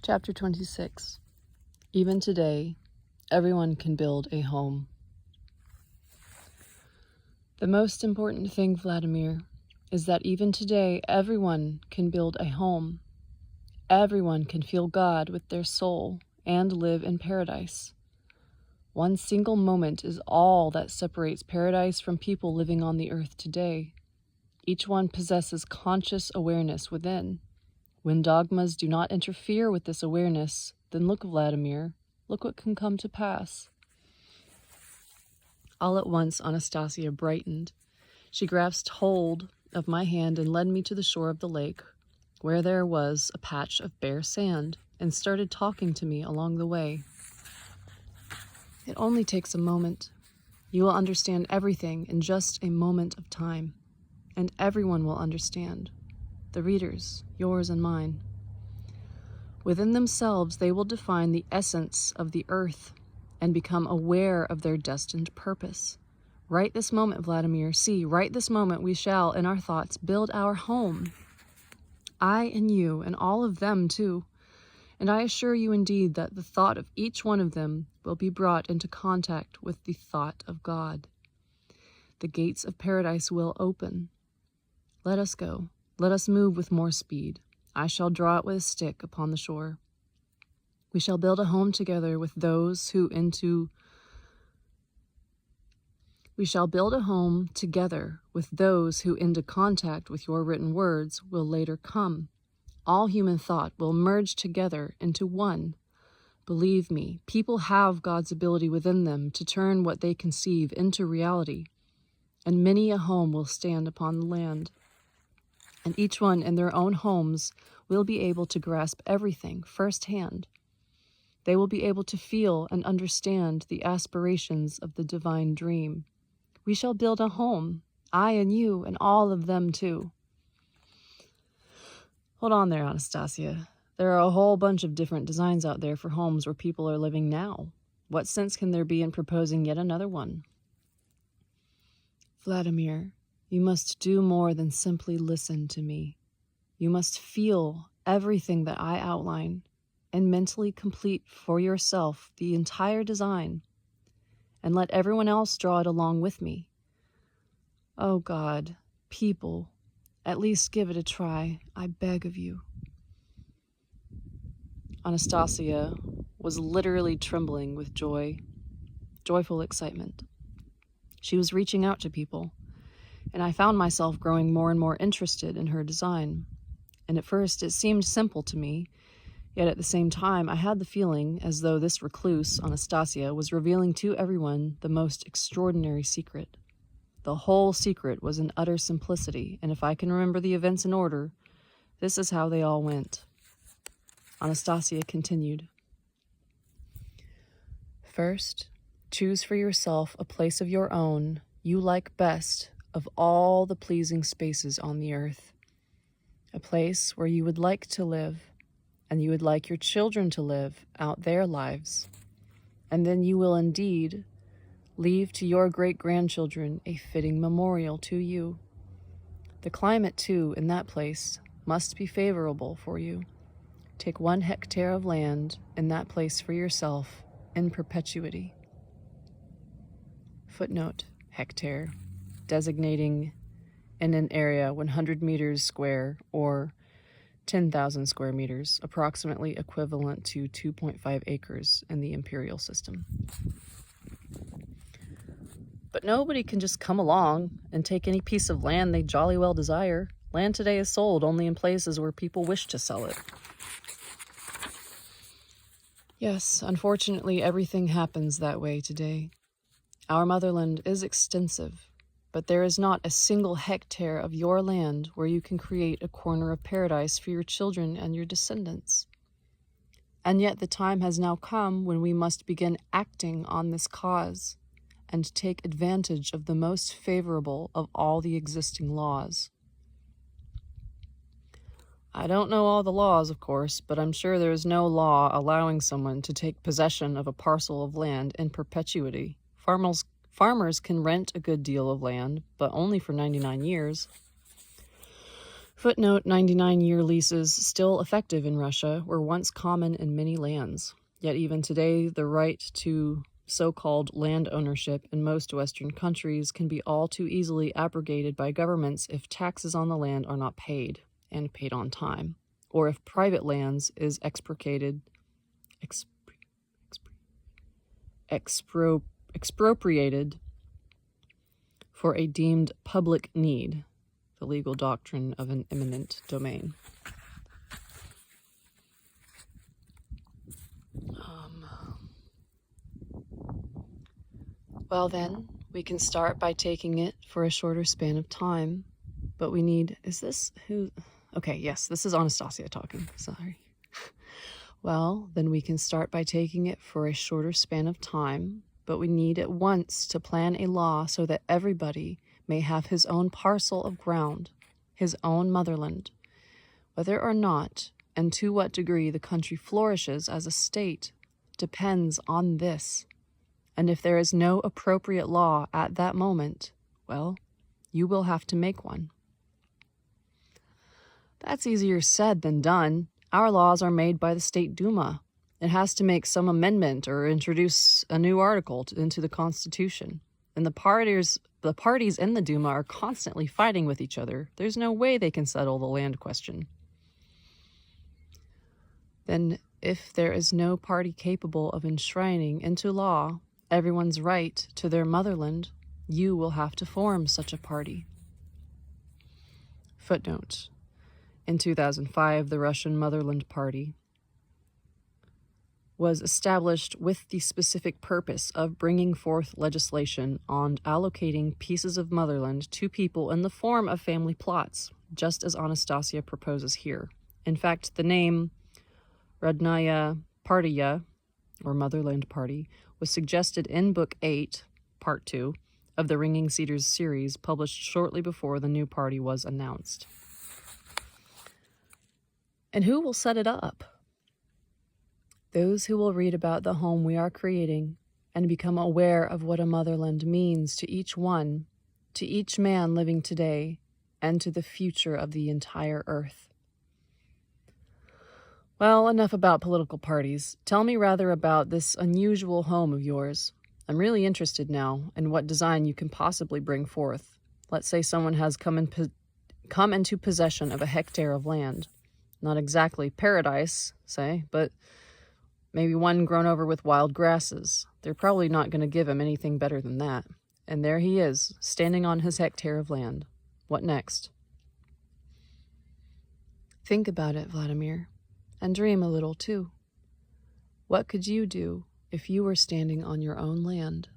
Chapter 26. Even today, everyone can build a home. The most important thing, Vladimir, is that even today, everyone can build a home. Everyone can feel God with their soul and live in paradise. One single moment is all that separates paradise from people living on the earth today. Each one possesses conscious awareness within. When dogmas do not interfere with this awareness, then look, Vladimir, look what can come to pass. All at once, Anastasia brightened. She grasped hold of my hand and led me to the shore of the lake, where there was a patch of bare sand, and started talking to me along the way. It only takes a moment. You will understand everything in just a moment of time, and everyone will understand. The readers, yours and mine. Within themselves, they will define the essence of the earth and become aware of their destined purpose. Right this moment, Vladimir, see, right this moment we shall, in our thoughts, build our home. I and you, and all of them too. And I assure you indeed that the thought of each one of them will be brought into contact with the thought of God. The gates of paradise will open. Let us go. Let us move with more speed. I shall draw it with a stick upon the shore. We shall build a home together with those who into contact with your written words will later come. All human thought will merge together into one. Believe me, people have God's ability within them to turn what they conceive into reality, and many a home will stand upon the land. And each one in their own homes will be able to grasp everything firsthand. They will be able to feel and understand the aspirations of the divine dream. We shall build a home, I and you, and all of them too. Hold on there, Anastasia. There are a whole bunch of different designs out there for homes where people are living now. What sense can there be in proposing yet another one? Vladimir, you must do more than simply listen to me. You must feel everything that I outline and mentally complete for yourself the entire design, and let everyone else draw it along with me. Oh God, people, at least give it a try, I beg of you. Anastasia was literally trembling with joyful excitement. She was reaching out to people, and I found myself growing more and more interested in her design. And at first it seemed simple to me, yet at the same time I had the feeling as though this recluse, Anastasia, was revealing to everyone the most extraordinary secret. The whole secret was in utter simplicity, and if I can remember the events in order, this is how they all went. Anastasia continued. First, choose for yourself a place of your own you like best of all the pleasing spaces on the earth. A place where you would like to live, and you would like your children to live out their lives. And then you will indeed leave to your great-grandchildren a fitting memorial to you. The climate, too, in that place must be favorable for you. Take 1 hectare of land in that place for yourself in perpetuity. Footnote, hectare, designating in an area 100 meters square or 10,000 square meters, approximately equivalent to 2.5 acres in the imperial system. But nobody can just come along and take any piece of land they jolly well desire. Land today is sold only in places where people wish to sell it. Yes, unfortunately, everything happens that way today. Our motherland is extensive, but there is not a single hectare of your land where you can create a corner of paradise for your children and your descendants. And yet the time has now come when we must begin acting on this cause and take advantage of the most favorable of all the existing laws. I don't know all the laws, of course, but I'm sure there is no law allowing someone to take possession of a parcel of land in perpetuity. Farmers can rent a good deal of land, but only for 99 years. Footnote: 99-year leases, still effective in Russia, were once common in many lands. Yet even today, the right to so-called land ownership in most Western countries can be all too easily abrogated by governments if taxes on the land are not paid, and paid on time, or if private lands is expropriated for a deemed public need, the legal doctrine of an eminent domain. Well then, we can start by taking it for a shorter span of time, but we need, okay, yes, this is Anastasia talking, sorry. Well, then we can start by taking it for a shorter span of time, but we need at once to plan a law so that everybody may have his own parcel of ground, his own motherland. Whether or not, and to what degree the country flourishes as a state, depends on this. And if there is no appropriate law at that moment, well, you will have to make one. That's easier said than done. Our laws are made by the State Duma. It has to make some amendment or introduce a new article into the Constitution. And the parties in the Duma are constantly fighting with each other. There's no way they can settle the land question. Then, if there is no party capable of enshrining into law everyone's right to their motherland, you will have to form such a party. Footnote: in 2005, the Russian Motherland Party was established with the specific purpose of bringing forth legislation on allocating pieces of motherland to people in the form of family plots, just as Anastasia proposes here. In fact, the name Rodnaya Partiya, or Motherland Party, was suggested in Book 8, Part 2, of the Ringing Cedars series, published shortly before the new party was announced. And who will set it up? Those who will read about the home we are creating and become aware of what a motherland means to each one, to each man living today, and to the future of the entire earth. Well, enough about political parties. Tell me rather about this unusual home of yours. I'm really interested now in what design you can possibly bring forth. Let's say someone has come into possession of a hectare of land. Not exactly paradise, say, but maybe one grown over with wild grasses. They're probably not going to give him anything better than that. And there he is, standing on his hectare of land. What next? Think about it, Vladimir. And dream a little, too. What could you do if you were standing on your own land?